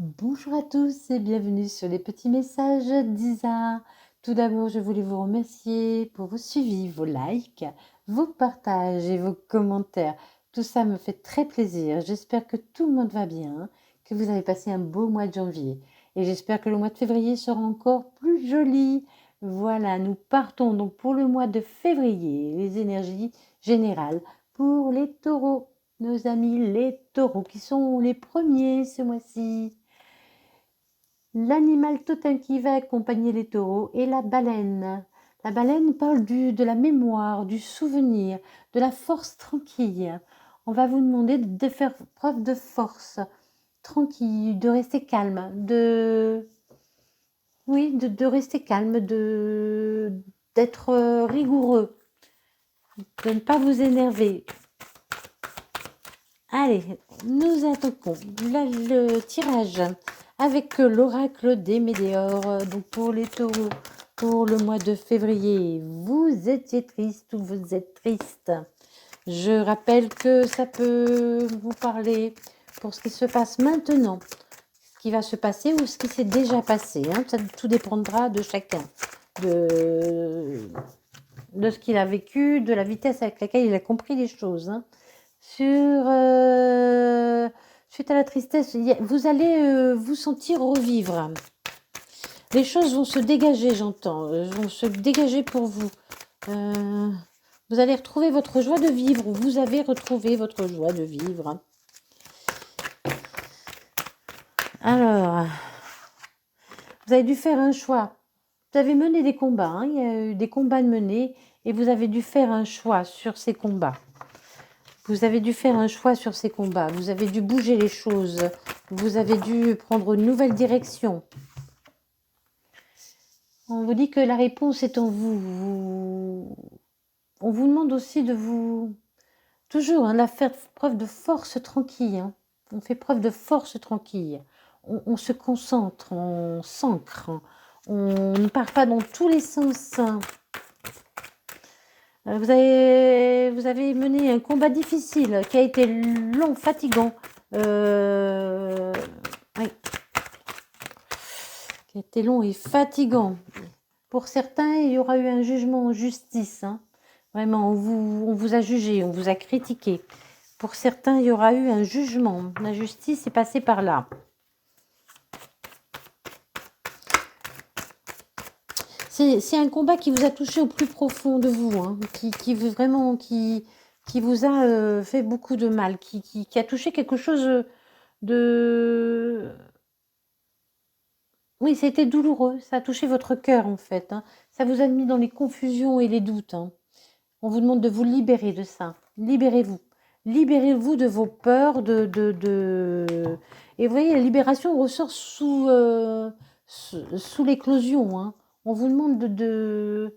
Bonjour à tous et bienvenue sur les petits messages d'Isa. Tout d'abord, je voulais vous remercier pour vos suivis, vos likes, vos partages et vos commentaires. Tout ça me fait très plaisir. J'espère que tout le monde va bien, que vous avez passé un beau mois de janvier. Et j'espère que le mois de février sera encore plus joli. Voilà, nous partons donc pour le mois de février, les énergies générales pour les taureaux. Nos amis les taureaux qui sont les premiers ce mois-ci. L'animal totem qui va accompagner les taureaux est la baleine. La baleine parle de la mémoire, du souvenir, de la force tranquille. On va vous demander de faire preuve de force, tranquille, de rester calme, de rester calme, d'être rigoureux, de ne pas vous énerver. Allez, nous attaquons le tirage avec l'oracle des météores. Donc pour les taureaux, pour le mois de février, vous étiez triste ou vous êtes triste. Je rappelle que ça peut vous parler pour ce qui se passe maintenant, ce qui va se passer ou ce qui s'est déjà passé. Ça, tout dépendra de chacun, de ce qu'il a vécu, de la vitesse avec laquelle il a compris les choses. Suite à la tristesse, vous allez vous sentir revivre. Les choses vont se dégager, j'entends, vont se dégager pour vous. Vous allez retrouver votre joie de vivre, ou vous avez retrouvé votre joie de vivre. Alors, vous avez dû faire un choix. Vous avez mené des combats, il y a eu des combats de mener, et vous avez dû faire un choix sur ces combats. Vous avez dû faire un choix sur ces combats. Vous avez dû bouger les choses. Vous avez dû prendre une nouvelle direction. On vous dit que la réponse est en vous. On vous demande aussi de vous... Toujours, la faire preuve de force tranquille. On fait preuve de force tranquille. On se concentre, on s'ancre. On ne part pas dans tous les sens. Vous avez mené un combat difficile qui a été long, fatigant. Oui. Qui a été long et fatigant. Pour certains, il y aura eu un jugement en justice. Vraiment, on vous a jugé, on vous a critiqué. Pour certains, il y aura eu un jugement. La justice est passée par là. C'est un combat qui vous a touché au plus profond de vous, qui vous a fait beaucoup de mal, qui a touché quelque chose de... Oui, ça a été douloureux, ça a touché votre cœur en fait. Ça vous a mis dans les confusions et les doutes. On vous demande de vous libérer de ça. Libérez-vous. Libérez-vous de vos peurs, Et vous voyez, la libération ressort sous l'éclosion. On vous demande de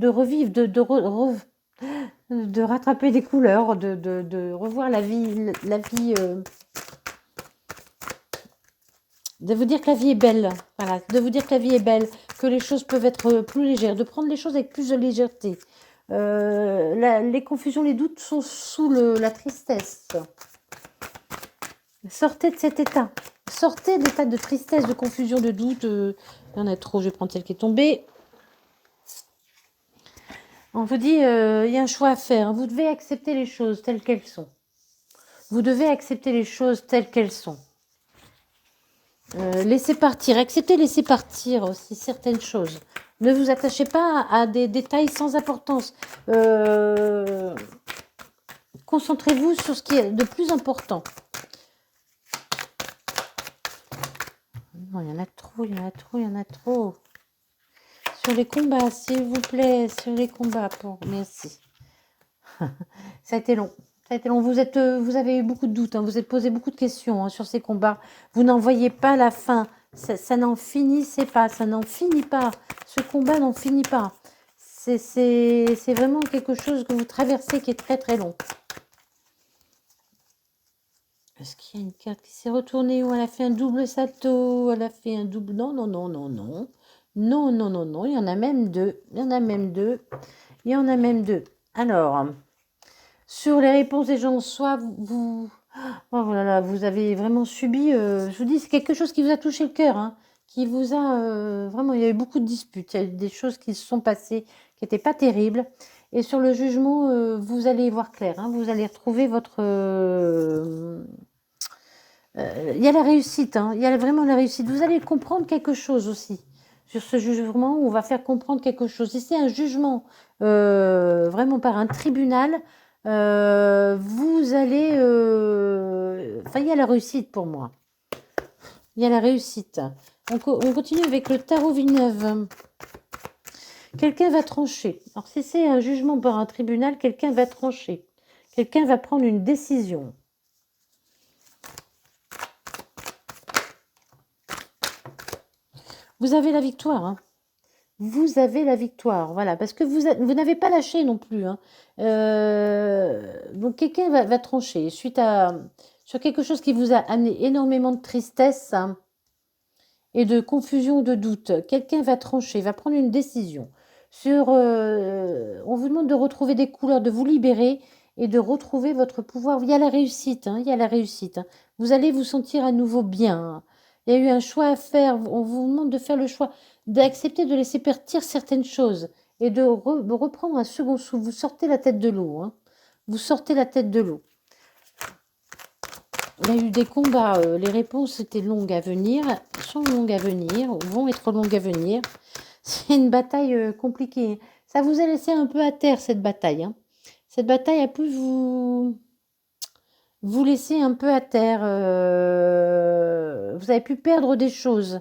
revivre, de rattraper des couleurs, de revoir la vie, de vous dire que la vie est belle. Voilà, de vous dire que la vie est belle, que les choses peuvent être plus légères, de prendre les choses avec plus de légèreté. Les confusions, les doutes sont sous la tristesse. Sortez de cet état. Sortez de l'état de tristesse, de confusion, de doute. Il y en a trop, je vais prendre celle qui est tombée. On vous dit, il y a un choix à faire. Vous devez accepter les choses telles qu'elles sont. Vous devez accepter les choses telles qu'elles sont. Laissez partir. Acceptez, laissez partir aussi certaines choses. Ne vous attachez pas à des détails sans importance. Concentrez-vous sur ce qui est de plus important. Non, il y en a trop, il y en a trop, il y en a trop. Sur les combats, s'il vous plaît, sur les combats. Merci. Ça a été long. Ça a été long. Vous avez eu beaucoup de doutes. Vous êtes posé beaucoup de questions sur ces combats. Vous n'en voyez pas la fin. Ça n'en finissait pas. Ça n'en finit pas. Ce combat n'en finit pas. C'est vraiment quelque chose que vous traversez qui est très très long. Est-ce qu'il y a une carte qui s'est retournée ou elle a fait un double salto? Elle a fait un double... Non, non, non, non, non. Non, non, non, non. Il y en a même deux. Il y en a même deux. Il y en a même deux. Alors, sur les réponses des gens, soit vous Oh là là, vous avez vraiment subi, je vous dis, c'est quelque chose qui vous a touché le cœur, hein, qui vous a vraiment, il y a eu beaucoup de disputes, il y a eu des choses qui se sont passées qui n'étaient pas terribles. Et sur le jugement, vous allez y voir clair, hein, vous allez retrouver votre... il y a la réussite, hein, il y a vraiment la réussite. Vous allez comprendre quelque chose aussi sur ce jugement, où on va faire comprendre quelque chose. Si c'est un jugement vraiment par un tribunal, vous allez... Enfin, il y a la réussite pour moi. Il y a la réussite. On continue avec le tarot Villeneuve. Quelqu'un va trancher. Alors, si c'est un jugement par un tribunal, quelqu'un va trancher. Quelqu'un va prendre une décision. Vous avez la victoire, hein. Vous avez la victoire, voilà, parce que vous n'avez pas lâché non plus, hein. Donc quelqu'un va trancher sur quelque chose qui vous a amené énormément de tristesse, hein, et de confusion, de doute. Quelqu'un va trancher, va prendre une décision. On vous demande de retrouver des couleurs, de vous libérer et de retrouver votre pouvoir. Il y a la réussite, hein, il y a la réussite, hein. Vous allez vous sentir à nouveau bien, hein. Il y a eu un choix à faire. On vous demande de faire le choix, d'accepter de laisser partir certaines choses et de reprendre un second souffle. Vous sortez la tête de l'eau, hein. Vous sortez la tête de l'eau. Il y a eu des combats, les réponses étaient longues à venir, sont longues à venir, vont être longues à venir. C'est une bataille compliquée. Ça vous a laissé un peu à terre, cette bataille, hein. Cette bataille a pu vous laisser un peu à terre. Vous avez pu perdre des choses.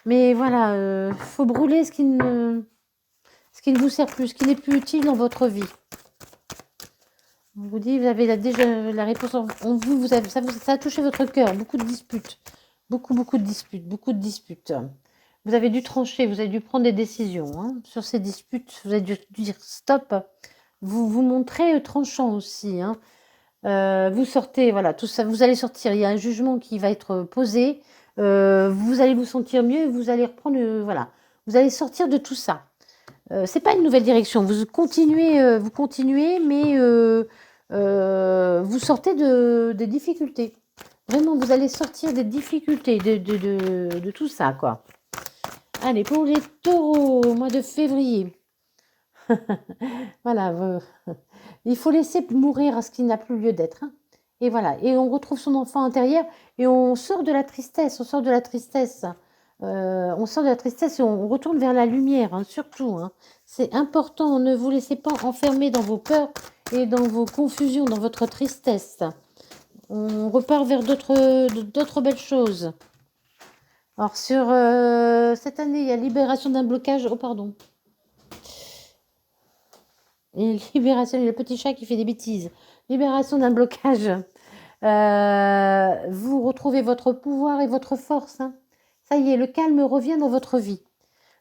Mais voilà, faut brûler ce qui ne vous sert plus, ce qui n'est plus utile dans votre vie. On vous dit, vous avez déjà la réponse en vous, ça a touché votre cœur. Beaucoup de disputes. Beaucoup de disputes. Beaucoup de disputes. Vous avez dû trancher, vous avez dû prendre des décisions, hein, sur ces disputes. Vous avez dû dire stop. Vous vous montrez tranchant aussi, hein. Vous sortez, voilà, tout ça, vous allez sortir. Il y a un jugement qui va être posé. Vous allez vous sentir mieux. Vous allez reprendre, voilà. Vous allez sortir de tout ça. C'est pas une nouvelle direction. Vous continuez, mais vous sortez des difficultés. Vraiment, vous allez sortir des difficultés, de tout ça, quoi. Allez, pour les taureaux, mois de février. Voilà, il faut laisser mourir ce qui n'a plus lieu d'être, hein. Et voilà, et on retrouve son enfant intérieur et on sort de la tristesse, on sort de la tristesse. On sort de la tristesse et on retourne vers la lumière, hein, surtout, hein. C'est important, ne vous laissez pas enfermer dans vos peurs et dans vos confusions, dans votre tristesse. On repart vers d'autres belles choses. Alors, sur cette année, il y a libération d'un blocage. Oh, pardon. Et libération, il y a le petit chat qui fait des bêtises. Libération d'un blocage. Vous retrouvez votre pouvoir et votre force, hein. Ça y est, le calme revient dans votre vie.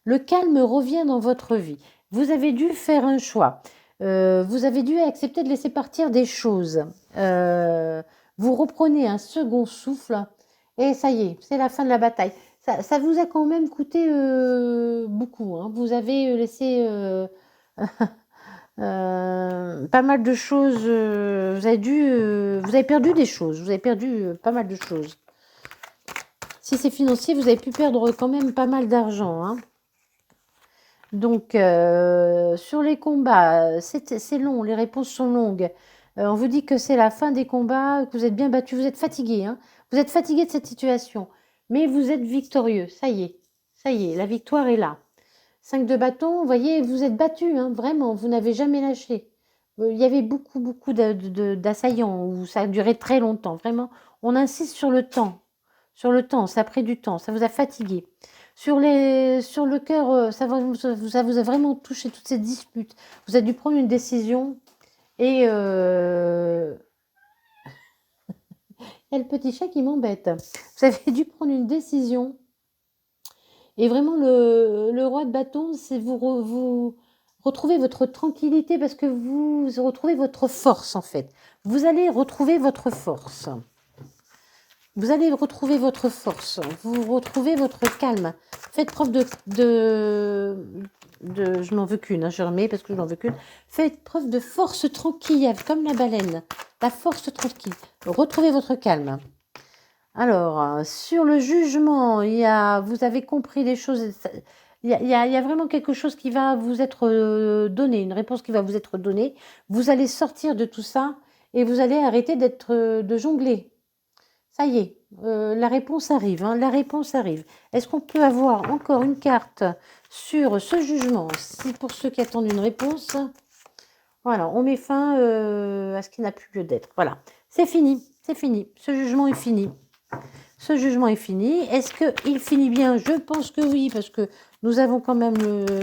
Le calme revient dans votre vie. Vous avez dû faire un choix. Vous avez dû accepter de laisser partir des choses. Vous reprenez un second souffle et ça y est, c'est la fin de la bataille. Ça vous a quand même coûté beaucoup, hein. Vous avez laissé pas mal de choses. Vous avez perdu des choses. Vous avez perdu pas mal de choses. Si c'est financier, vous avez pu perdre quand même pas mal d'argent, hein. Donc, sur les combats, c'est long, les réponses sont longues. On vous dit que c'est la fin des combats, que vous êtes bien battu, vous êtes fatigué, hein. Vous êtes fatigué de cette situation, mais vous êtes victorieux. Ça y est, la victoire est là. 5 de bâton, vous voyez, vous êtes battu, hein, vraiment, vous n'avez jamais lâché. Il y avait beaucoup d'assaillants où ça a duré très longtemps, vraiment. On insiste sur le temps, ça a pris du temps, ça vous a fatigué. Sur le cœur, ça vous a vraiment touché toutes ces disputes. Vous avez dû prendre une décision et il y a le petit chat qui m'embête. Vous avez dû prendre une décision et vraiment le roi de bâton, c'est vous retrouvez votre tranquillité parce que vous retrouvez votre force en fait. Vous allez retrouver votre force. Vous allez retrouver votre force, vous retrouvez votre calme. Faites preuve je n'en veux qu'une, hein, je remets parce que je n'en veux qu'une. Faites preuve de force tranquille, comme la baleine. La force tranquille. Retrouvez votre calme. Alors, sur le jugement, vous avez compris des choses. Il y a vraiment quelque chose qui va vous être donné, une réponse qui va vous être donnée. Vous allez sortir de tout ça et vous allez arrêter de jongler. Ça y est, la réponse arrive, hein, la réponse arrive. Est-ce qu'on peut avoir encore une carte sur ce jugement? Si pour ceux qui attendent une réponse, voilà, on met fin à ce qui n'a plus lieu d'être. Voilà, c'est fini, c'est fini. Ce jugement est fini. Ce jugement est fini. Est-ce qu'il finit bien? Je pense que oui, parce que nous avons quand même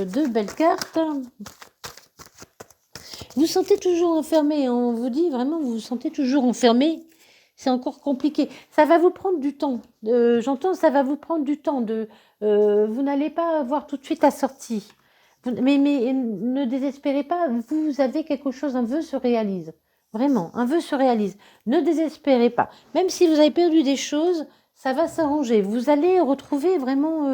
deux belles cartes. Vous vous sentez toujours enfermé, hein, on vous dit vraiment, vous vous sentez toujours enfermé. C'est encore compliqué. Ça va vous prendre du temps. J'entends, ça va vous prendre du temps. Vous n'allez pas avoir tout de suite la sortie. Mais ne désespérez pas, vous avez quelque chose, un vœu se réalise. Vraiment, un vœu se réalise. Ne désespérez pas. Même si vous avez perdu des choses, ça va s'arranger. Vous allez retrouver vraiment...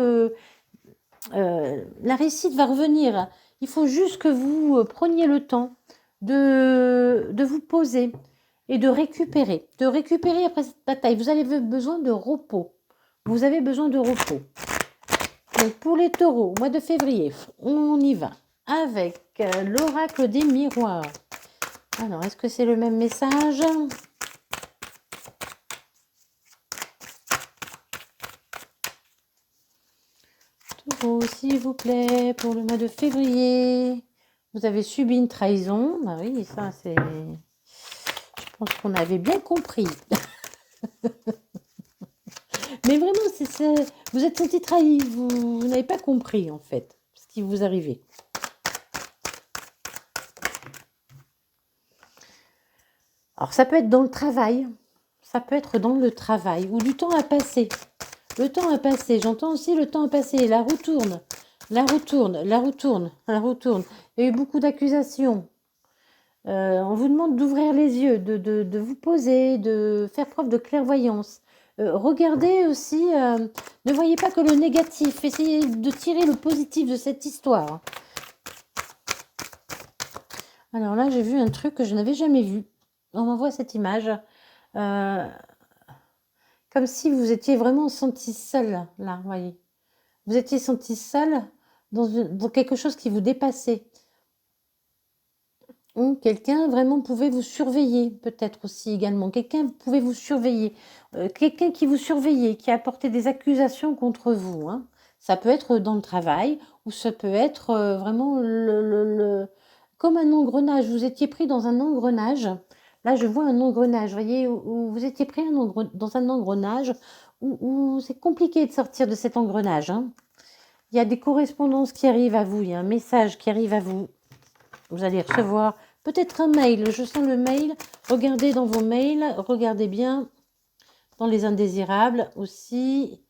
la réussite va revenir. Il faut juste que vous preniez le temps de vous poser et de récupérer. De récupérer après cette bataille. Vous avez besoin de repos. Vous avez besoin de repos. Donc pour les taureaux, mois de février, on y va avec l'oracle des miroirs. Alors, est-ce que c'est le même message? Taureau, s'il vous plaît, pour le mois de février. Vous avez subi une trahison. Bah oui, ça c'est... Je pense qu'on avait bien compris. Mais vraiment, vous êtes senti trahi. Vous n'avez pas compris, en fait, ce qui vous arrivait. Alors, ça peut être dans le travail. Ça peut être dans le travail. Ou du temps à passer. Le temps a passé. J'entends aussi le temps a passé. La roue tourne. La roue tourne. La roue tourne. La roue tourne. Il y a eu beaucoup d'accusations. On vous demande d'ouvrir les yeux, de vous poser, de faire preuve de clairvoyance. Regardez aussi, ne voyez pas que le négatif, essayez de tirer le positif de cette histoire. Alors là, j'ai vu un truc que je n'avais jamais vu. On m'envoie cette image. Comme si vous étiez vraiment senti seul, là, vous voyez. Vous étiez senti seul dans quelque chose qui vous dépassait. Ou quelqu'un vraiment pouvait vous surveiller, peut-être aussi également. Quelqu'un pouvait vous surveiller. Quelqu'un qui vous surveillait, qui a apporté des accusations contre vous. Hein. Ça peut être dans le travail, ou ça peut être vraiment comme un engrenage. Vous étiez pris dans un engrenage. Là, je vois un engrenage, vous voyez, où vous étiez pris dans un engrenage où c'est compliqué de sortir de cet engrenage. Hein. Il y a des correspondances qui arrivent à vous, il y a un message qui arrive à vous. Vous allez recevoir peut-être un mail. Je sens le mail. Regardez dans vos mails. Regardez bien dans les indésirables aussi.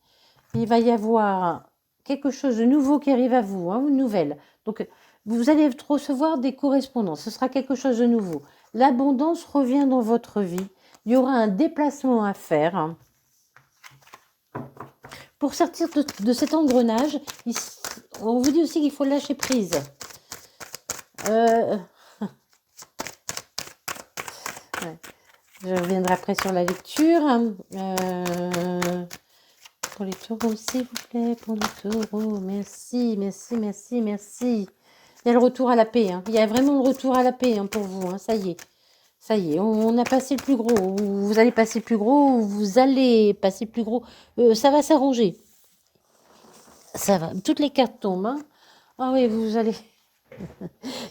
Il va y avoir quelque chose de nouveau qui arrive à vous, hein, une nouvelle. Donc, vous allez recevoir des correspondances. Ce sera quelque chose de nouveau. L'abondance revient dans votre vie. Il y aura un déplacement à faire. Pour sortir de cet engrenage, on vous dit aussi qu'il faut lâcher prise. Ouais. Je reviendrai après sur la lecture. Pour les taureaux, s'il vous plaît, pour les taureaux. Merci, merci, merci, merci. Il y a le retour à la paix. Hein. Il y a vraiment le retour à la paix hein, pour vous. Hein. Ça y est. Ça y est, on a passé le plus gros. Vous allez passer le plus gros. Vous allez passer le plus gros. Ça va s'arranger. Ça va. Toutes les cartes tombent. Hein. Ah oui, vous allez...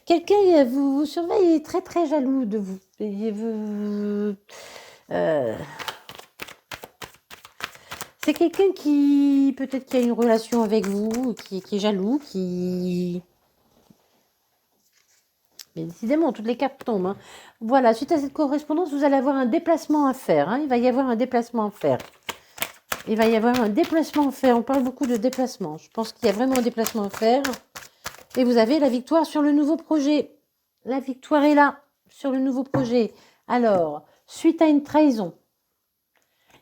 Quelqu'un vous surveille est très très jaloux de vous. Et c'est quelqu'un qui peut-être qui a une relation avec vous, qui est jaloux, qui... Mais décidément, toutes les cartes tombent. Hein. Voilà, suite à cette correspondance, vous allez avoir un déplacement à faire. Hein. Il va y avoir un déplacement à faire. Il va y avoir un déplacement à faire. On parle beaucoup de déplacement. Je pense qu'il y a vraiment un déplacement à faire. Et vous avez la victoire sur le nouveau projet. La victoire est là, sur le nouveau projet. Alors, suite à une trahison,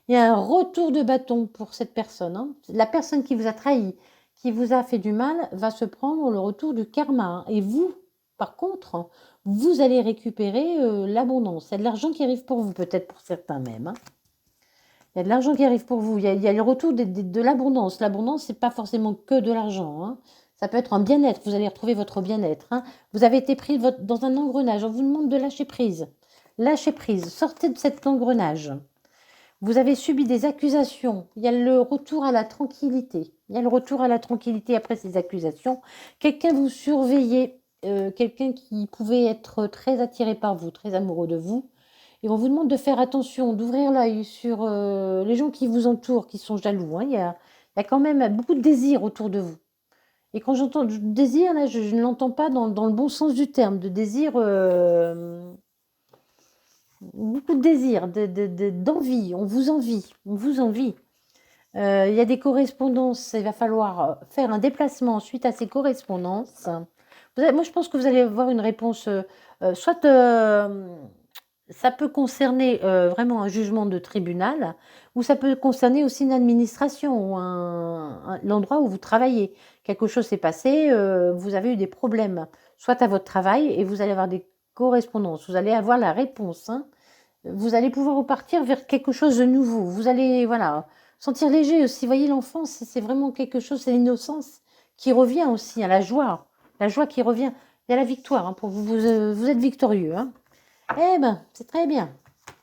Il y a un retour de bâton pour cette personne, hein. La personne qui vous a trahi, qui vous a fait du mal, va se prendre le retour du karma, hein. Et vous, par contre, vous allez récupérer l'abondance. Il y a de l'argent qui arrive pour vous, peut-être pour certains même, hein. Il y a de l'argent qui arrive pour vous. Il y a le retour de l'abondance. L'abondance, c'est pas forcément que de l'argent, hein. Ça peut être un bien-être. Vous allez retrouver votre bien-être, hein. Vous avez été pris dans un engrenage. On vous demande de lâcher prise. Lâchez prise. Sortez de cet engrenage. Vous avez subi des accusations. Il y a le retour à la tranquillité. Il y a le retour à la tranquillité après ces accusations. Quelqu'un vous surveillait, quelqu'un qui pouvait être très attiré par vous, très amoureux de vous. Et on vous demande de faire attention, d'ouvrir l'œil sur les gens qui vous entourent, qui sont jaloux, hein. Il y a quand même beaucoup de désir autour de vous. Et quand j'entends désir, là, je ne l'entends pas dans le bon sens du terme, de désir, beaucoup de désir, d'envie, on vous envie, on vous envie. Il y a des correspondances, il va falloir faire un déplacement suite à ces correspondances. Moi, je pense que vous allez avoir une réponse, soit ça peut concerner vraiment un jugement de tribunal, ou ça peut concerner aussi une administration, ou l'endroit où vous travaillez. Quelque chose s'est passé, vous avez eu des problèmes, soit à votre travail, et vous allez avoir des correspondances, vous allez avoir la réponse, hein. Vous allez pouvoir repartir vers quelque chose de nouveau. Vous allez, voilà, sentir léger aussi. Vous voyez, l'enfance, c'est vraiment quelque chose, c'est l'innocence qui revient aussi, à la joie qui revient. Il y a la victoire, hein, pour vous, vous êtes victorieux, hein. Eh ben, c'est très bien.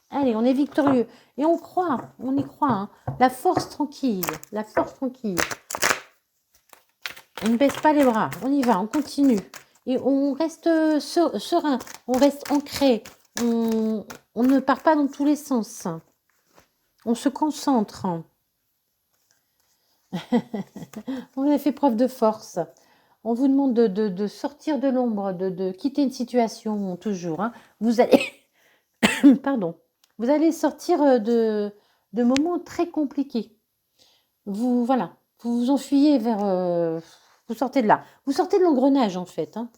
Allez, on est victorieux. Et on croit, on y croit, hein. La force tranquille, la force tranquille. On ne baisse pas les bras, on y va, on continue. Et on reste serein, on reste ancré, on ne part pas dans tous les sens. On se concentre. On a fait preuve de force. On vous demande de sortir de l'ombre, de quitter une situation toujours, hein. Vous allez, pardon, vous allez sortir de moments très compliqués. Vous, voilà, vous vous enfuyez vers, vous sortez de là. Vous sortez de l'engrenage en fait, hein.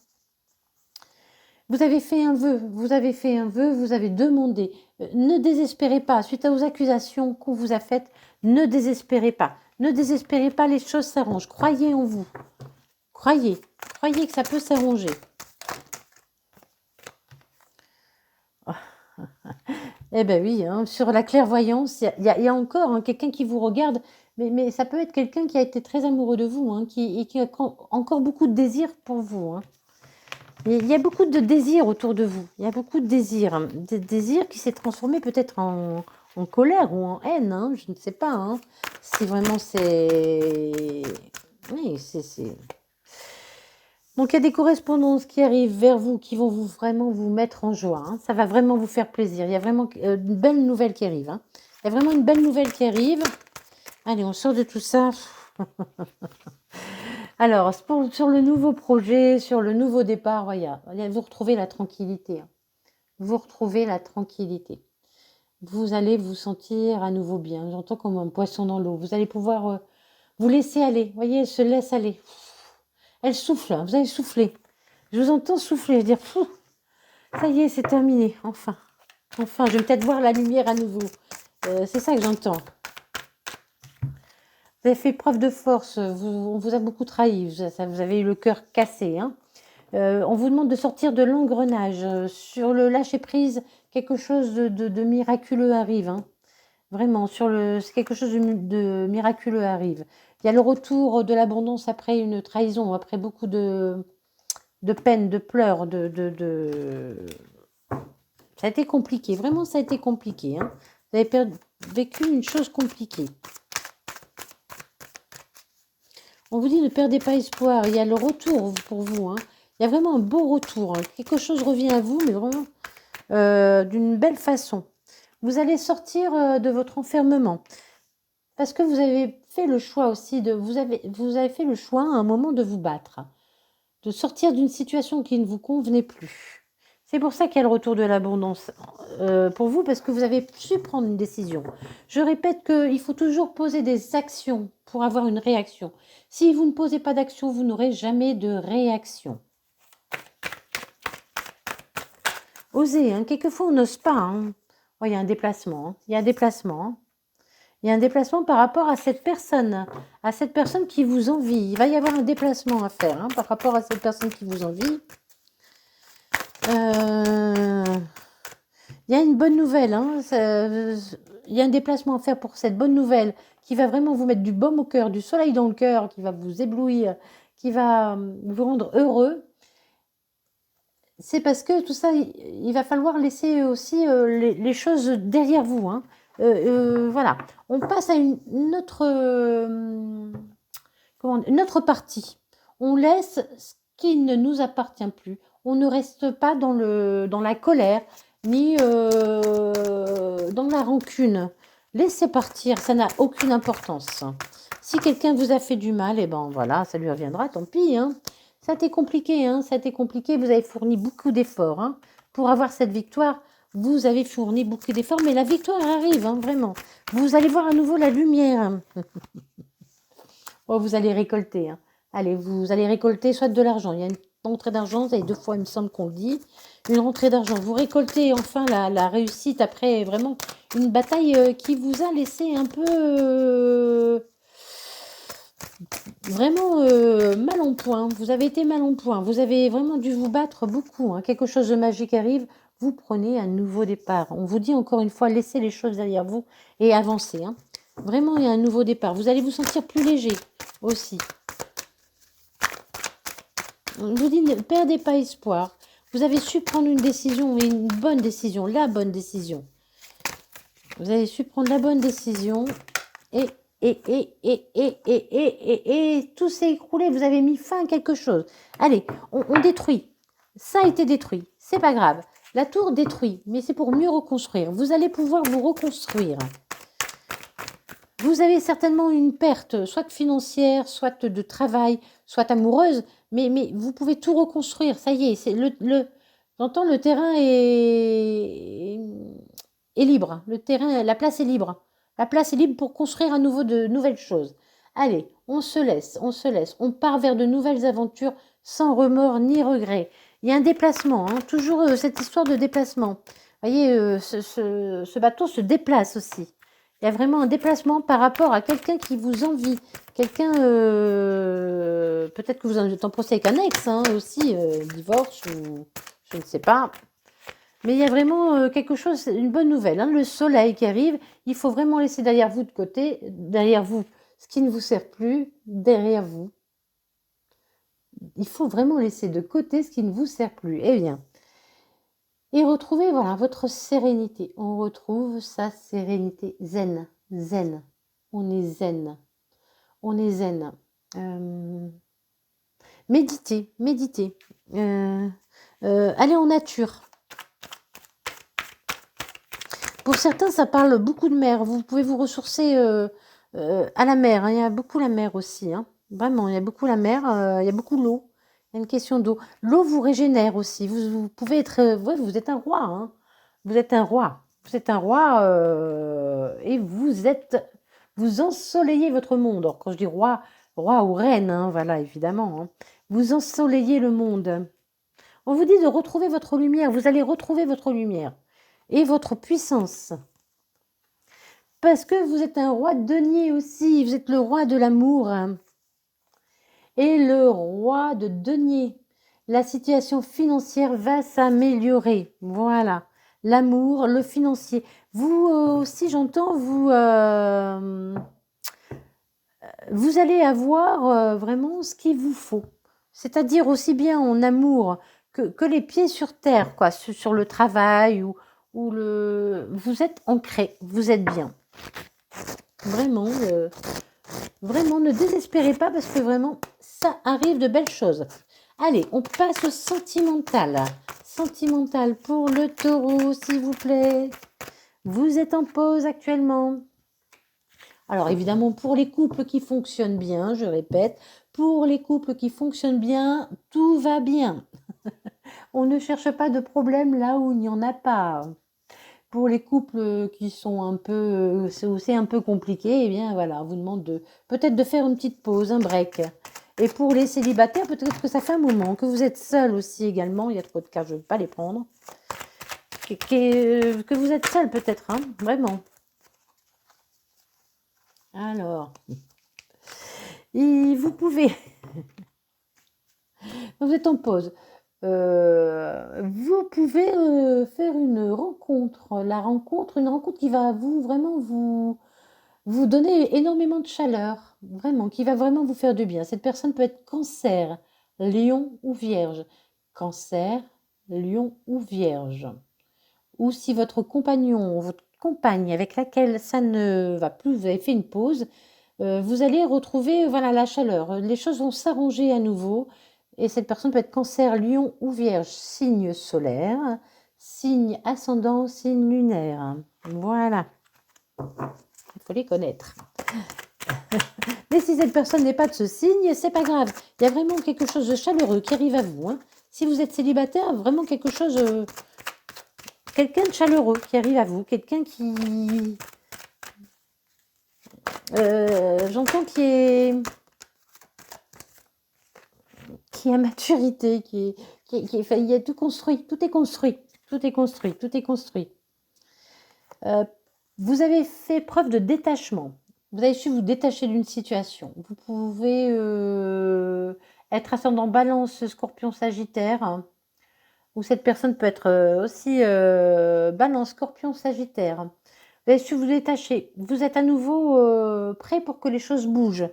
Vous avez fait un vœu, vous avez fait un vœu, vous avez demandé. Ne désespérez pas, suite aux accusations qu'on vous a faites, ne désespérez pas. Ne désespérez pas, les choses s'arrangent. Croyez en vous. Croyez. Croyez que ça peut s'arranger. Eh ben oui, hein, sur la clairvoyance, il y a encore, hein, quelqu'un qui vous regarde, mais ça peut être quelqu'un qui a été très amoureux de vous, hein, qui a encore beaucoup de désir pour vous, hein. Il y a beaucoup de désirs autour de vous. Il y a beaucoup de désirs, hein. Des désirs qui s'est transformé peut-être en colère ou en haine, hein, je ne sais pas, hein. Si vraiment c'est... Oui, c'est... Donc il y a des correspondances qui arrivent vers vous, qui vont vraiment vous mettre en joie, hein. Ça va vraiment vous faire plaisir. Il y a vraiment une belle nouvelle qui arrive, hein. Il y a vraiment une belle nouvelle qui arrive. Allez, on sort de tout ça. Alors, sur le nouveau projet, sur le nouveau départ, voilà, vous retrouvez la tranquillité, hein. Vous retrouvez la tranquillité. Vous allez vous sentir à nouveau bien. J'entends comme un poisson dans l'eau. Vous allez pouvoir vous laisser aller. Vous voyez, elle se laisse aller. Elle souffle, hein. Vous allez souffler. Je vous entends souffler. Je veux dire, ça y est, c'est terminé. Enfin. Enfin, je vais peut-être voir la lumière à nouveau. C'est ça que j'entends. Vous avez fait preuve de force. On vous a beaucoup trahi. Vous avez eu le cœur cassé, hein. On vous demande de sortir de l'engrenage. Sur le lâcher-prise, quelque chose de miraculeux arrive, hein. Vraiment, c'est quelque chose de miraculeux arrive. Il y a le retour de l'abondance après une trahison, après beaucoup de peine, de pleurs, Ça a été compliqué, vraiment ça a été compliqué, hein. Vous avez vécu une chose compliquée. On vous dit ne perdez pas espoir, il y a le retour pour vous, hein. Il y a vraiment un beau retour, hein. Quelque chose revient à vous, mais vraiment d'une belle façon. Vous allez sortir de votre enfermement. Parce que vous avez fait le choix aussi vous avez fait le choix à un moment de vous battre, de sortir d'une situation qui ne vous convenait plus. C'est pour ça qu'il y a le retour de l'abondance pour vous, parce que vous avez su prendre une décision. Je répète qu'il faut toujours poser des actions pour avoir une réaction. Si vous ne posez pas d'action, vous n'aurez jamais de réaction. Osez, hein. Quelquefois on n'ose pas, hein. Oh, il y a un déplacement, hein. Il y a un déplacement, hein. Il y a un déplacement par rapport à cette personne qui vous envie. Il va y avoir un déplacement à faire hein, par rapport à cette personne qui vous envie. Il y a une bonne nouvelle. Hein, il y a un déplacement à faire pour cette bonne nouvelle qui va vraiment vous mettre du baume au cœur, du soleil dans le cœur, qui va vous éblouir, qui va vous rendre heureux. C'est parce que tout ça, il va falloir laisser aussi les choses derrière vous. Hein. Voilà, on passe à une autre partie. On laisse ce qui ne nous appartient plus. On ne reste pas dans la colère, ni dans la rancune. Laissez partir, ça n'a aucune importance. Si quelqu'un vous a fait du mal, et ben voilà, ça lui reviendra, tant pis. Hein. Ça a été compliqué, hein, ça a été compliqué. Vous avez fourni beaucoup d'efforts hein, pour avoir cette victoire. Vous avez fourni beaucoup d'efforts, mais la victoire arrive, hein, vraiment. Vous allez voir à nouveau la lumière. Oh, vous allez récolter. Hein. Allez, vous allez récolter soit de l'argent. Il y a une rentrée d'argent, ça y est 2 fois, il me semble qu'on le dit. Une rentrée d'argent. Vous récoltez enfin la réussite après vraiment une bataille qui vous a laissé un peu... vraiment mal en point. Vous avez été mal en point. Vous avez vraiment dû vous battre beaucoup. Hein. Quelque chose de magique arrive. Vous prenez un nouveau départ. On vous dit encore une fois, laissez les choses derrière vous et avancez. Hein. Vraiment, il y a un nouveau départ. Vous allez vous sentir plus léger aussi. Je vous dis, ne perdez pas espoir. Vous avez su prendre une décision et une bonne décision, la bonne décision. Vous avez su prendre la bonne décision et tout s'est écroulé. Vous avez mis fin à quelque chose. Allez, on détruit. Ça a été détruit. C'est pas grave. La tour détruit, mais c'est pour mieux reconstruire. Vous allez pouvoir vous reconstruire. Vous avez certainement une perte, soit financière, soit de travail, soit amoureuse, mais vous pouvez tout reconstruire. Ça y est, c'est j'entends le terrain est libre. Le terrain, la place est libre. La place est libre pour construire à nouveau de nouvelles choses. Allez, on se laisse. On part vers de nouvelles aventures sans remords ni regrets. Il y a un déplacement, hein, toujours cette histoire de déplacement. Vous voyez, ce bateau se déplace aussi. Il y a vraiment un déplacement par rapport à quelqu'un qui vous envie. Quelqu'un, peut-être que vous êtes en procès avec un ex, hein, aussi, divorce ou je ne sais pas. Mais il y a vraiment quelque chose, une bonne nouvelle. Hein, le soleil qui arrive, il faut vraiment laisser derrière vous de côté, derrière vous, ce qui ne vous sert plus, derrière vous. Il faut vraiment laisser de côté ce qui ne vous sert plus. Eh bien, et retrouver voilà, votre sérénité. On retrouve sa sérénité zen. Zen. On est zen. On est zen. Méditez. Allez en nature. Pour certains, ça parle beaucoup de mer. Vous pouvez vous ressourcer à la mer. Hein. Il y a beaucoup la mer aussi. Hein. Vraiment, il y a beaucoup la mer. Il y a beaucoup l'eau. Il y a une question d'eau. L'eau vous régénère aussi. Vous pouvez être... ouais, vous êtes un roi. Hein. Vous êtes un roi. Vous êtes un roi et vous ensoleillez votre monde. Alors, quand je dis roi ou reine, hein, voilà, évidemment. Hein. Vous ensoleillez le monde. On vous dit de retrouver votre lumière. Vous allez retrouver votre lumière et votre puissance. Parce que vous êtes un roi de denier aussi. Vous êtes le roi de l'amour. Hein. Et le roi de denier. La situation financière va s'améliorer. Voilà. L'amour, le financier. Vous aussi, j'entends, vous allez avoir vraiment ce qu'il vous faut. C'est-à-dire aussi bien en amour que les pieds sur terre, quoi, sur le travail ou vous êtes ancré, vous êtes bien. Vraiment, vraiment, ne désespérez pas parce que vraiment, ça arrive de belles choses. Allez, on passe au sentimental. Sentimental pour le taureau, s'il vous plaît. Vous êtes en pause actuellement. Alors évidemment, pour les couples qui fonctionnent bien, je répète, pour les couples qui fonctionnent bien, tout va bien. On ne cherche pas de problème là où il n'y en a pas. Pour les couples qui sont un peu, c'est aussi un peu compliqué, eh bien voilà, on vous demande peut-être de faire une petite pause, un break. Et pour les célibataires, peut-être que ça fait un moment, que vous êtes seul aussi également, il y a trop de cas, je ne vais pas les prendre. Que vous êtes seul peut-être, hein, vraiment. Alors, et vous pouvez, vous êtes en pause. Vous pouvez faire une rencontre, une rencontre qui va vous donner énormément de chaleur, vraiment, qui va vraiment vous faire du bien. Cette personne peut être Cancer, Lion ou Vierge. Cancer, Lion ou Vierge. Ou si votre compagnon ou votre compagne avec laquelle ça ne va plus, vous avez fait une pause, vous allez retrouver voilà, la chaleur. Les choses vont s'arranger à nouveau. Et cette personne peut être Cancer, Lion ou Vierge. Signe solaire, signe ascendant, signe lunaire. Voilà, il faut les connaître. Mais si cette personne n'est pas de ce signe, c'est pas grave. Il y a vraiment quelque chose de chaleureux qui arrive à vous. Hein. Si vous êtes célibataire, vraiment quelque chose, quelqu'un de chaleureux qui arrive à vous, quelqu'un qui, j'entends qui a maturité, enfin, il y a tout construit, tout est construit, tout est construit, tout est construit. Vous avez fait preuve de détachement. Vous avez su vous détacher d'une situation. Vous pouvez être ascendant Balance, Scorpion, Sagittaire. Hein, ou cette personne peut être aussi Balance, Scorpion, Sagittaire. Vous avez su vous détacher. Vous êtes à nouveau prêt pour que les choses bougent.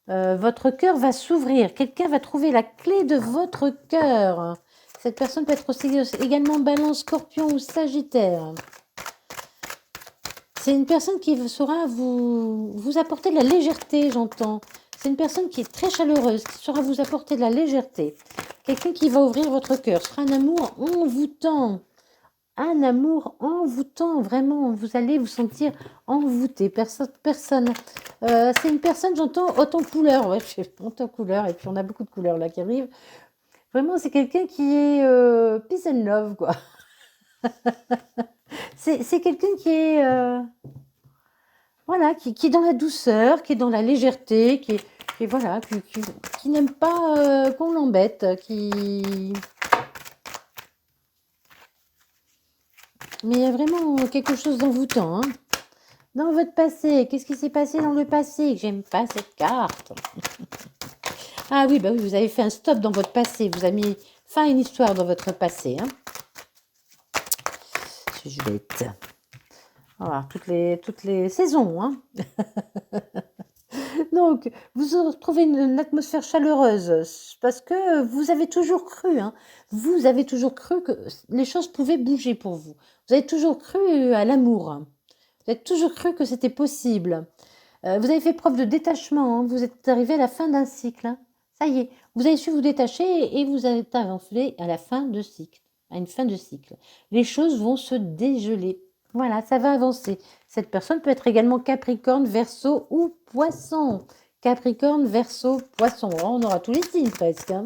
Votre cœur va s'ouvrir. Quelqu'un va trouver la clé de votre cœur. Cette personne peut être aussi également Balance, Scorpion ou Sagittaire. C'est une personne qui saura vous apporter de la légèreté, j'entends. C'est une personne qui est très chaleureuse, qui saura vous apporter de la légèreté. Quelqu'un qui va ouvrir votre cœur. Ce sera un amour envoûtant. Un amour envoûtant, vraiment. Vous allez vous sentir envoûté. Personne. C'est une personne, j'entends, haute en couleur. Ouais, haute en couleur. Et puis on a beaucoup de couleurs là qui arrivent. Vraiment, c'est quelqu'un qui est peace and love, quoi. C'est quelqu'un qui est... voilà, qui est dans la douceur, qui est dans la légèreté, voilà, qui n'aime pas qu'on l'embête, Mais il y a vraiment quelque chose d'envoûtant. Hein. Dans votre passé, qu'est-ce qui s'est passé dans le passé? J'aime pas cette carte. Ah oui, bah oui, vous avez fait un stop dans votre passé. Vous avez mis fin à une histoire dans votre passé. Hein. Juliette. Voilà, toutes les saisons. Hein. Donc, vous retrouvez une atmosphère chaleureuse parce que vous avez toujours cru, hein, vous avez toujours cru que les choses pouvaient bouger pour vous. Vous avez toujours cru à l'amour. Hein. Vous avez toujours cru que c'était possible. Vous avez fait preuve de détachement. Hein. Vous êtes arrivé à la fin d'un cycle. Hein. Ça y est, vous avez su vous détacher et vous êtes avancé à la fin de cycle, à une fin de cycle. Les choses vont se dégeler. Voilà, ça va avancer. Cette personne peut être également Capricorne, Verseau ou Poisson. Capricorne, Verseau, Poisson. Alors, on aura tous les signes presque. Hein.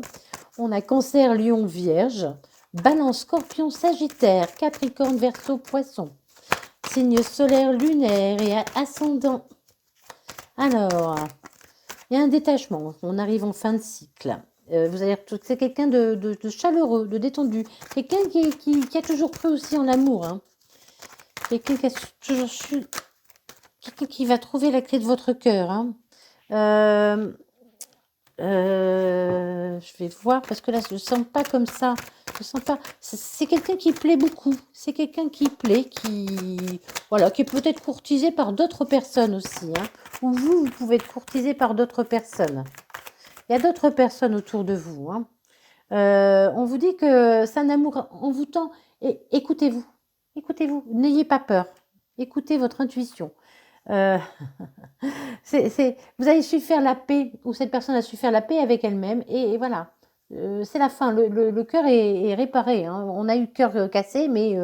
On a Cancer, Lion, Vierge. Balance, Scorpion, Sagittaire. Capricorne, Verseau, Poisson. Signe solaire, lunaire et ascendant. Alors, il y a un détachement. On arrive en fin de cycle. Vous allez c'est quelqu'un de chaleureux, de détendu. Quelqu'un qui a toujours cru aussi en l'amour. Hein. Quelqu'un qui a toujours su... Quelqu'un qui va trouver la clé de votre cœur. Hein. Je vais voir parce que là, je ne sens pas comme ça. Je sens pas. C'est quelqu'un qui plaît beaucoup. C'est quelqu'un qui plaît, voilà, qui est peut-être courtisé par d'autres personnes aussi. Hein. Ou vous pouvez être courtisé par d'autres personnes. Il y a d'autres personnes autour de vous. Hein. On vous dit que c'est un amour envoûtant. Et écoutez-vous. Écoutez-vous. N'ayez pas peur. Écoutez votre intuition. Vous avez su faire la paix, ou cette personne a su faire la paix avec elle-même, et voilà. C'est la fin. Le cœur est réparé. Hein. On a eu le cœur cassé, mais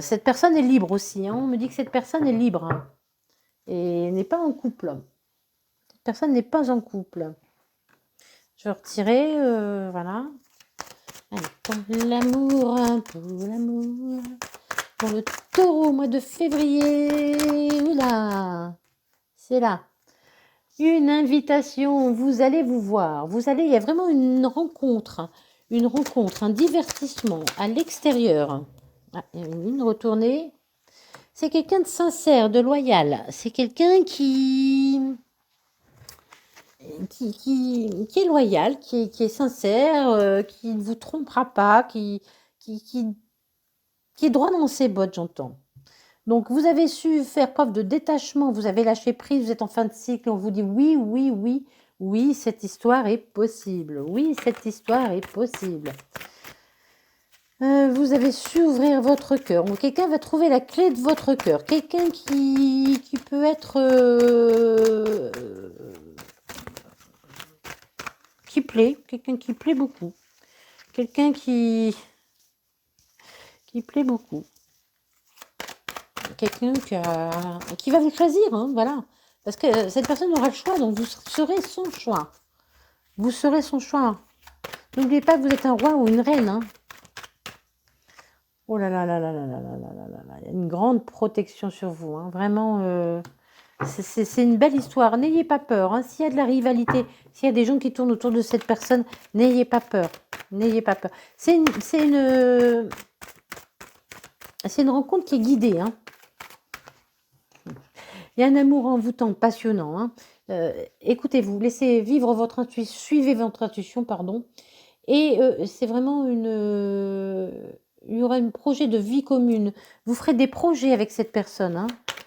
cette personne est libre aussi. Hein. On me dit que cette personne est libre hein, et n'est pas en couple. Cette personne n'est pas en couple. Je vais retirer, voilà. Allez, pour l'amour, pour le taureau, mois de février, oula, c'est là. Une invitation, vous allez vous voir, il y a vraiment une rencontre, un divertissement à l'extérieur. Ah, il y a une ligne retournée. C'est quelqu'un de sincère, de loyal. C'est quelqu'un qui est loyal, qui est sincère, qui ne vous trompera pas, qui, qui, qui est droit dans ses bottes, j'entends. Donc, vous avez su faire preuve de détachement, vous avez lâché prise, vous êtes en fin de cycle, on vous dit oui, oui, oui, oui, cette histoire est possible. Oui, cette histoire est possible. Vous avez su ouvrir votre cœur. Quelqu'un va trouver la clé de votre cœur. Quelqu'un qui peut être... qui plaît. Quelqu'un qui plaît beaucoup. Quelqu'un qui plaît beaucoup. Quelqu'un qui va vous choisir, hein, voilà. Parce que cette personne aura le choix, donc vous serez son choix. Vous serez son choix. N'oubliez pas que vous êtes un roi ou une reine, hein. Oh là là là là là là là là là là. Il y a une grande protection sur vous, hein. Vraiment, c'est une belle histoire. N'ayez pas peur, hein. S'il y a de la rivalité, s'il y a des gens qui tournent autour de cette personne, n'ayez pas peur. N'ayez pas peur. C'est une rencontre qui est guidée, hein. Il y a un amour envoûtant, passionnant, hein. Écoutez-vous, laissez vivre votre intuition, suivez votre intuition, pardon. Et c'est vraiment il y aura un projet de vie commune. Vous ferez des projets avec cette personne, hein.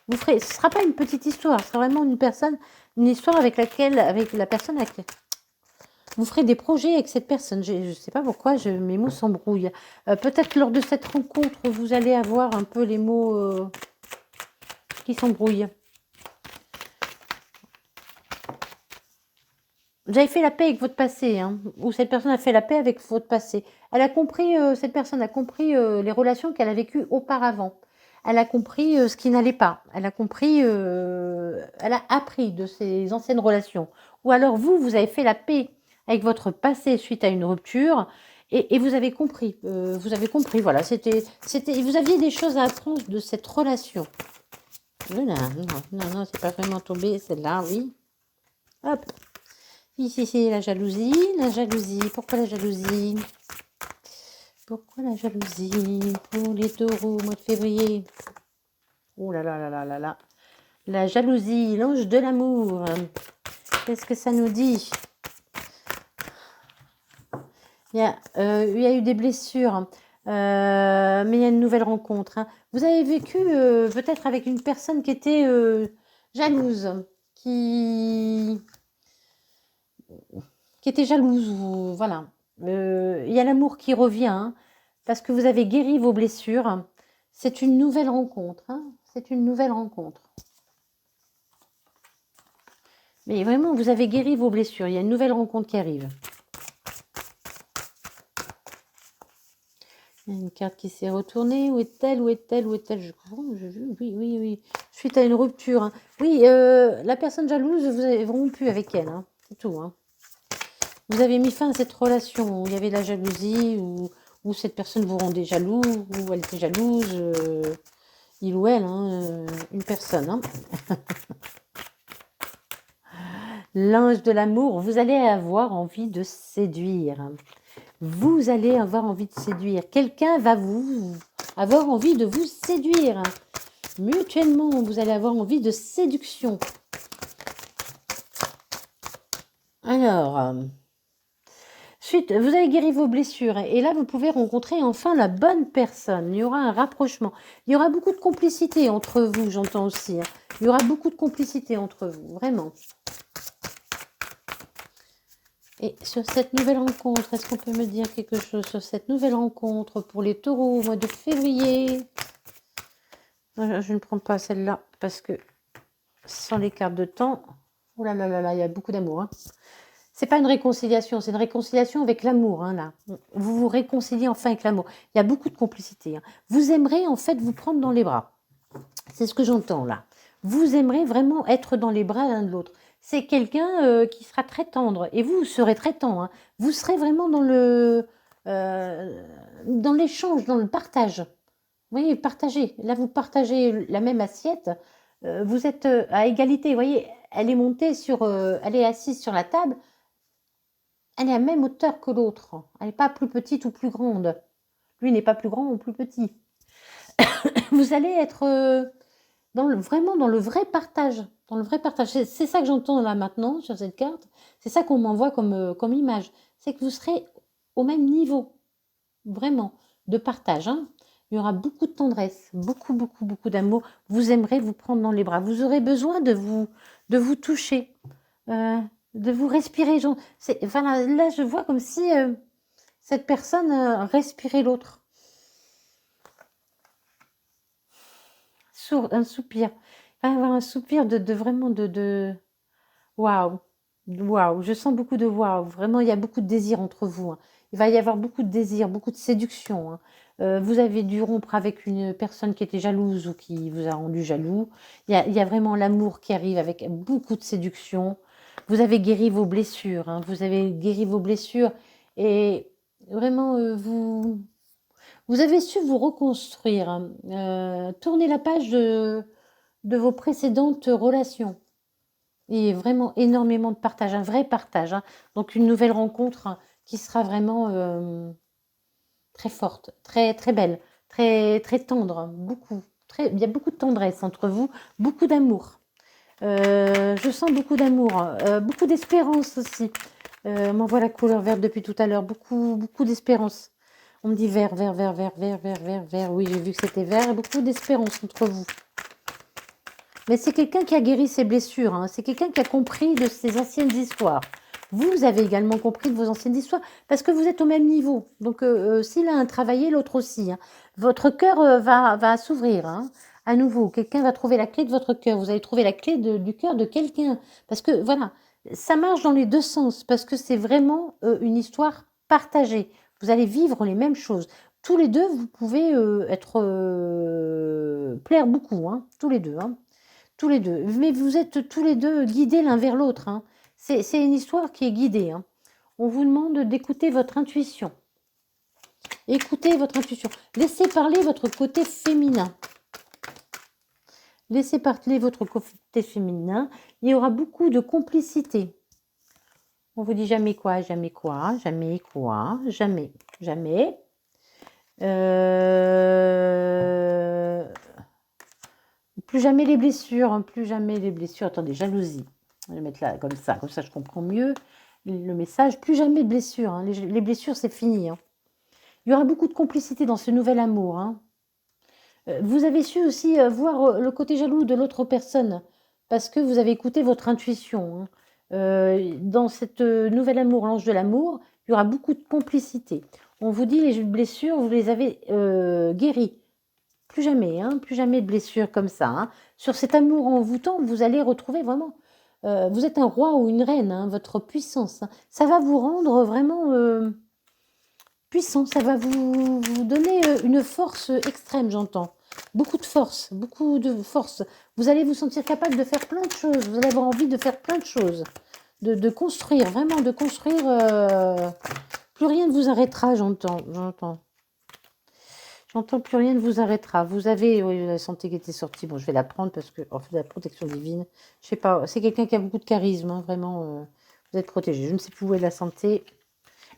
Ce ne sera pas une petite histoire, ce sera vraiment une histoire avec la personne avec laquelle vous ferez des projets avec cette personne. Je ne sais pas pourquoi mes mots s'embrouillent. Peut-être lors de cette rencontre, vous allez avoir un peu les mots qui s'embrouillent. Vous avez fait la paix avec votre passé, hein, ou cette personne a fait la paix avec votre passé. Elle a compris, cette personne a compris les relations qu'elle a vécues auparavant. Elle a compris ce qui n'allait pas. Elle a compris, elle a appris de ses anciennes relations. Ou alors vous avez fait la paix avec votre passé suite à une rupture et vous avez compris. Voilà, vous aviez des choses à apprendre de cette relation. Non, c'est pas vraiment tombé celle-là, oui. Hop. Ici, la jalousie. Pourquoi la jalousie? Pourquoi la jalousie pour les taureaux au mois de février? Oh là là là là là là. La jalousie, l'ange de l'amour. Qu'est-ce que ça nous dit? Il y a eu des blessures, mais il y a une nouvelle rencontre, hein. Vous avez vécu peut-être avec une personne qui était jalouse, qui était jalouse, voilà. Il y a l'amour qui revient, hein, parce que vous avez guéri vos blessures. C'est une nouvelle rencontre, hein, c'est une nouvelle rencontre. Mais vraiment, vous avez guéri vos blessures. Il y a une nouvelle rencontre qui arrive. Il y a une carte qui s'est retournée. Où est-elle? Oui. Suite à une rupture, hein. Oui, la personne jalouse, vous avez rompu avec elle, hein. C'est tout, hein. Vous avez mis fin à cette relation où il y avait la jalousie, où cette personne vous rendait jaloux, où elle était jalouse, il ou elle, hein, une personne, hein. L'ange de l'amour, vous allez avoir envie de séduire. Vous allez avoir envie de séduire. Quelqu'un va avoir envie de vous séduire. Mutuellement, vous allez avoir envie de séduction. Alors, suite, vous avez guéri vos blessures et là, vous pouvez rencontrer enfin la bonne personne. Il y aura un rapprochement. Il y aura beaucoup de complicité entre vous, j'entends aussi, hein. Il y aura beaucoup de complicité entre vous, vraiment. Et sur cette nouvelle rencontre, est-ce qu'on peut me dire quelque chose sur cette nouvelle rencontre pour les taureaux au mois de février? Je ne prends pas celle-là parce que sans les cartes de temps, oh là là là là, il y a beaucoup d'amour, hein. C'est pas une réconciliation, c'est une réconciliation avec l'amour, hein, là. Vous vous réconciliez enfin avec l'amour. Il y a beaucoup de complicité, hein. Vous aimerez en fait vous prendre dans les bras. C'est ce que j'entends là. Vous aimerez vraiment être dans les bras l'un de l'autre. C'est quelqu'un qui sera très tendre. Et vous serez très tendre, hein. Vous serez vraiment dans l'échange, dans le partage. Vous voyez, partagez. Là, vous partagez la même assiette. Vous êtes à égalité. Vous voyez, elle est montée elle est assise sur la table. Elle est à la même hauteur que l'autre. Elle n'est pas plus petite ou plus grande. Lui n'est pas plus grand ou plus petit. Vous allez être vraiment dans le vrai partage. Dans le vrai partage. C'est ça que j'entends là maintenant sur cette carte. C'est ça qu'on m'envoie comme image. C'est que vous serez au même niveau, vraiment, de partage. Hein. Il y aura beaucoup de tendresse, beaucoup, beaucoup, beaucoup d'amour. Vous aimerez vous prendre dans les bras. Vous aurez besoin de vous toucher, de vous respirer. Voilà, là, je vois comme si cette personne respirait l'autre. Un soupir. Il va y avoir un soupir de vraiment de waouh, waouh. Je sens beaucoup de waouh. Vraiment, il y a beaucoup de désir entre vous. Hein. Il va y avoir beaucoup de désir, beaucoup de séduction. Hein. Vous avez dû rompre avec une personne qui était jalouse ou qui vous a rendu jaloux. Il y a vraiment l'amour qui arrive avec beaucoup de séduction. Vous avez guéri vos blessures. Hein. Vous avez guéri vos blessures et vraiment, vous avez su vous reconstruire. Hein. Tournez la page de vos précédentes relations. Et vraiment énormément de partage, un vrai partage. Hein. Donc une nouvelle rencontre hein, qui sera vraiment très forte, très, très belle, très, très tendre, beaucoup. Il y a beaucoup de tendresse entre vous, beaucoup d'amour. Je sens beaucoup d'amour, beaucoup d'espérance aussi. On m'envoie la couleur verte depuis tout à l'heure, beaucoup, beaucoup d'espérance. On me dit vert, vert, vert, vert, vert, vert, vert, vert. Oui, j'ai vu que c'était vert, beaucoup d'espérance entre vous. Mais c'est quelqu'un qui a guéri ses blessures, hein. C'est quelqu'un qui a compris de ses anciennes histoires. Vous avez également compris de vos anciennes histoires parce que vous êtes au même niveau. Donc, s'il a un travaillé, l'autre aussi. Hein. Votre cœur va s'ouvrir hein, à nouveau. Quelqu'un va trouver la clé de votre cœur. Vous allez trouver la clé du cœur de quelqu'un. Parce que, voilà, ça marche dans les deux sens parce que c'est vraiment une histoire partagée. Vous allez vivre les mêmes choses. Tous les deux, vous pouvez plaire beaucoup. Hein, tous les deux. Hein. Tous les deux. Mais vous êtes tous les deux guidés l'un vers l'autre. Hein. C'est une histoire qui est guidée. Hein. On vous demande d'écouter votre intuition. Écoutez votre intuition. Laissez parler votre côté féminin. Laissez parler votre côté féminin. Il y aura beaucoup de complicité. On vous dit jamais quoi, jamais quoi, jamais quoi, jamais, jamais. Plus jamais les blessures, hein, plus jamais les blessures. Attendez, jalousie. Je vais mettre là, comme ça je comprends mieux le message. Plus jamais de blessures. Hein. Les blessures, c'est fini. Hein. Il y aura beaucoup de complicité dans ce nouvel amour. Hein. Vous avez su aussi voir le côté jaloux de l'autre personne parce que vous avez écouté votre intuition. Hein. Dans cette nouvel amour, l'ange de l'amour, il y aura beaucoup de complicité. On vous dit les blessures, vous les avez guéries. Plus jamais, hein, plus jamais de blessures comme ça. Hein. Sur cet amour envoûtant, vous allez retrouver vraiment... vous êtes un roi ou une reine, hein, votre puissance. Hein. Ça va vous rendre vraiment puissant. Ça va vous donner une force extrême, j'entends. Beaucoup de force, beaucoup de force. Vous allez vous sentir capable de faire plein de choses. Vous allez avoir envie de faire plein de choses. De construire, vraiment de construire. Plus rien ne vous arrêtera, j'entends. J'entends plus rien ne vous arrêtera. Vous avez la santé qui était sortie. Bon, je vais la prendre parce que en fait, la protection divine. Je sais pas. C'est quelqu'un qui a beaucoup de charisme. Hein, vraiment, vous êtes protégé. Je ne sais plus où est la santé,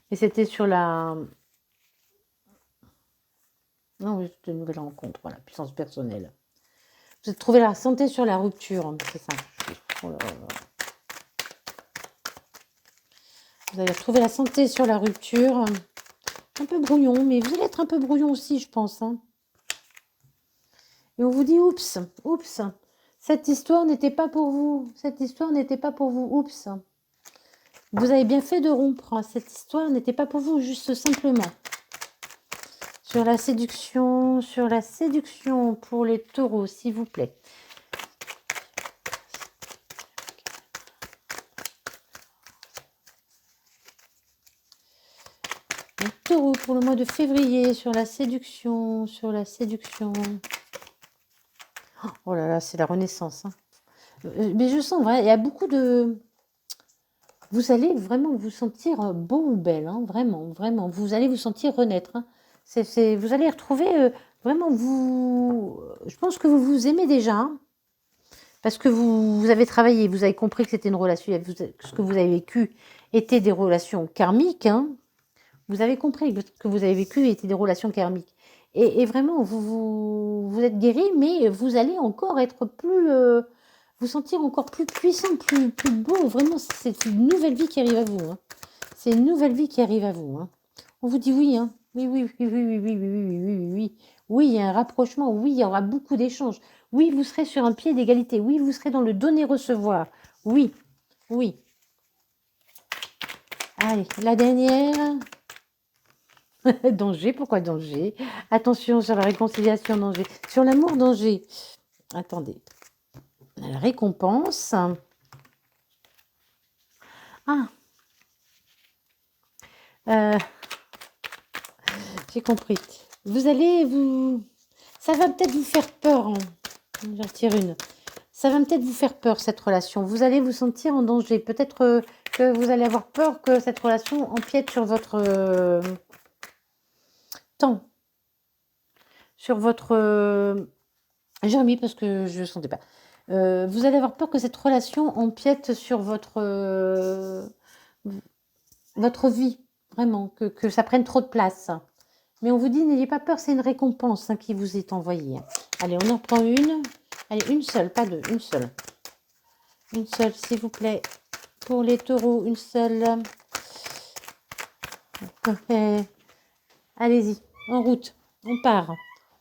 mais c'était sur la. Non, oui, c'est une nouvelle rencontre. Voilà, puissance personnelle. Vous avez trouvé la santé sur la rupture. Hein, c'est ça. Oh là là. Vous allez retrouver la santé sur la rupture. Un peu brouillon, mais vous allez être un peu brouillon aussi, je pense. Hein. Et on vous dit, oups, oups, cette histoire n'était pas pour vous. Cette histoire n'était pas pour vous, oups. Vous avez bien fait de rompre. Cette histoire n'était pas pour vous, juste simplement. Sur la séduction pour les taureaux, s'il vous plaît. Les taureaux pour le mois de février, sur la séduction. Oh là là, c'est la renaissance. Hein. Mais je sens, vrai, il y a beaucoup de... Vous allez vraiment vous sentir beau ou belle, hein, vraiment, vraiment. Vous allez vous sentir renaître. Hein. Vous allez retrouver vraiment vous... Je pense que vous vous aimez déjà, hein, parce que vous avez travaillé, vous avez compris que c'était une relation, ce que vous avez vécu était des relations karmiques. Hein. Vous avez compris que vous avez vécu étaient des relations karmiques. Et vraiment, vous êtes guéri, mais vous allez encore être plus, vous sentir encore plus puissant, plus beau. Vraiment, c'est une nouvelle vie qui arrive à vous, hein. C'est une nouvelle vie qui arrive à vous, hein. On vous dit oui, hein. Oui, oui, oui, oui, oui, oui, oui, oui, oui, oui, oui, oui. Oui, il y a un rapprochement. Oui, il y aura beaucoup d'échanges. Oui, vous serez sur un pied d'égalité. Oui, vous serez dans le donner-recevoir. Oui, oui. Allez, la dernière. Danger, pourquoi danger? Attention sur la réconciliation, danger. Sur l'amour, danger. Attendez. La récompense. Ah, euh, j'ai compris. Vous allez vous... Ça va peut-être vous faire peur, hein. J'en retire une. Ça va peut-être vous faire peur, cette relation. Vous allez vous sentir en danger. Peut-être que vous allez avoir peur que cette relation empiète sur votre temps. Sur votre... J'ai remis parce que je ne sentais pas. Vous allez avoir peur que cette relation empiète sur votre vie. Vraiment, que ça prenne trop de place. Mais on vous dit, n'ayez pas peur, c'est une récompense, hein, qui vous est envoyée. Allez, on en prend une. Allez, une seule, pas deux, une seule. Une seule, s'il vous plaît. Pour les taureaux, une seule. Allez-y, en route. On part.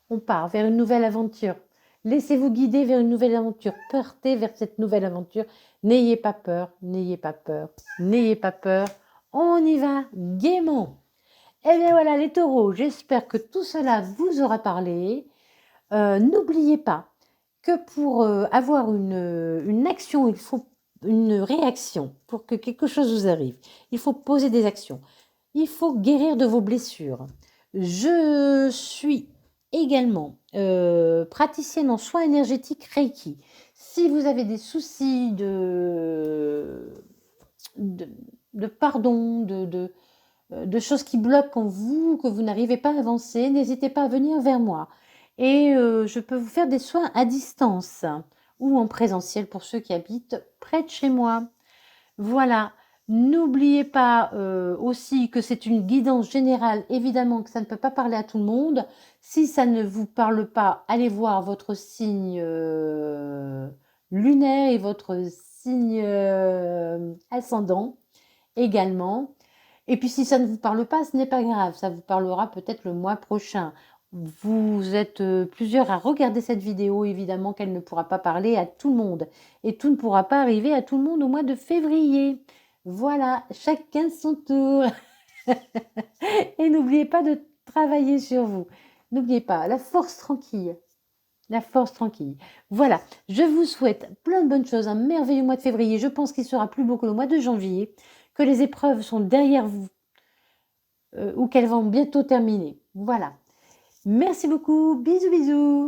On part vers une nouvelle aventure. Laissez-vous guider vers une nouvelle aventure. Partez vers cette nouvelle aventure. N'ayez pas peur, n'ayez pas peur, n'ayez pas peur. On y va gaiement. Eh bien voilà les taureaux, j'espère que tout cela vous aura parlé. N'oubliez pas que pour avoir une action, il faut une réaction. Pour que quelque chose vous arrive, il faut poser des actions. Il faut guérir de vos blessures. Je suis également praticienne en soins énergétiques Reiki. Si vous avez des soucis de pardon, de choses qui bloquent en vous, que vous n'arrivez pas à avancer, n'hésitez pas à venir vers moi. Et je peux vous faire des soins à distance ou en présentiel pour ceux qui habitent près de chez moi. Voilà. N'oubliez pas aussi que c'est une guidance générale, évidemment que ça ne peut pas parler à tout le monde. Si ça ne vous parle pas, allez voir votre signe lunaire et votre signe ascendant également. Et puis si ça ne vous parle pas, ce n'est pas grave, ça vous parlera peut-être le mois prochain. Vous êtes plusieurs à regarder cette vidéo, évidemment qu'elle ne pourra pas parler à tout le monde. Et tout ne pourra pas arriver à tout le monde au mois de février. Voilà, chacun son tour. Et n'oubliez pas de travailler sur vous. N'oubliez pas, la force tranquille. La force tranquille. Voilà, je vous souhaite plein de bonnes choses, un merveilleux mois de février. Je pense qu'il sera plus beau que le mois de janvier, que les épreuves sont derrière vous ou qu'elles vont bientôt terminer. Voilà. Merci beaucoup. Bisous, bisous.